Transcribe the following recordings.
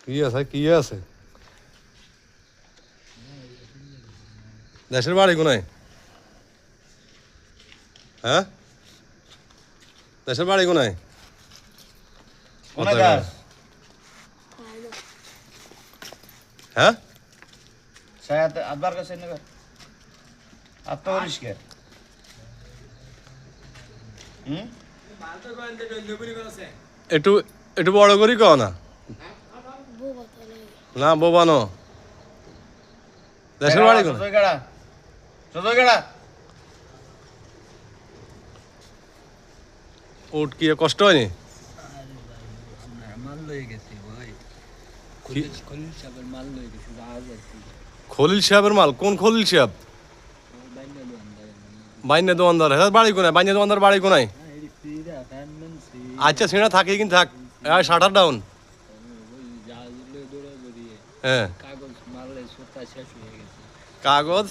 কি আছে কি আছে দেশের বাড়ি কোনায় হ্যাঁ দেশের বাড়ি কোনায় হ্যাঁ আবার কাছে আত্মপরিষ্কার একটু একটু বড় করি কও না না বোবানো দেশের বাড়ি কোন উঠ কি কষ্ট হয়নি খলিল সাহেবের মাল কোন খলিল সাহেব বাইনে দোকানদার হ্যাঁ বাড়ি কোনায় বাইনে দোকানদার বাড়ি কোনায় আচ্ছা সেটা থাকে কিন্তু থাক শাটার ডাউন হ্যাঁ কাগজ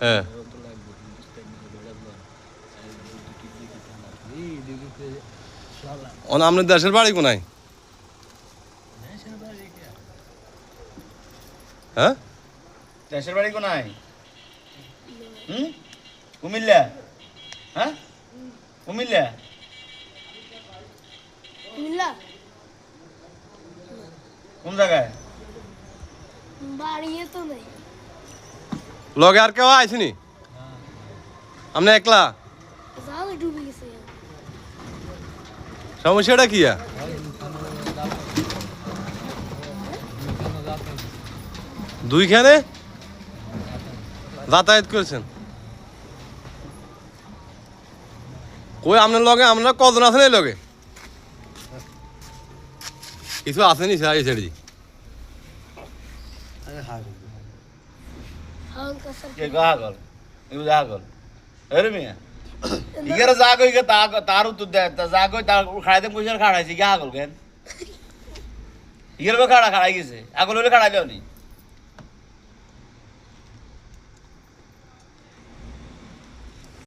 হ্যাঁ আপনার দেশের বাড়ি কোনায় হ্যাঁ দেশের বাড়ি কোনায় কুমিল্লা হ্যাঁ কুমিল্লা কোন জায়গায় লগে আর কেউ আইসিনি আপনি একলা সমস্যাটা কি দুইখানে যাতায়াত করেছেন কই আপনার লগে আমরা কজন আছেন এই লগে কিছু আসেনি এই ছেড়ে তার উত্তর দেয় যা কই তার খাড়াইতে পয়সা খাড়াইছি গা আগল কেন ইগের খাড়া খাড়াই গেছে আগল হলে খাড়াই দেওনি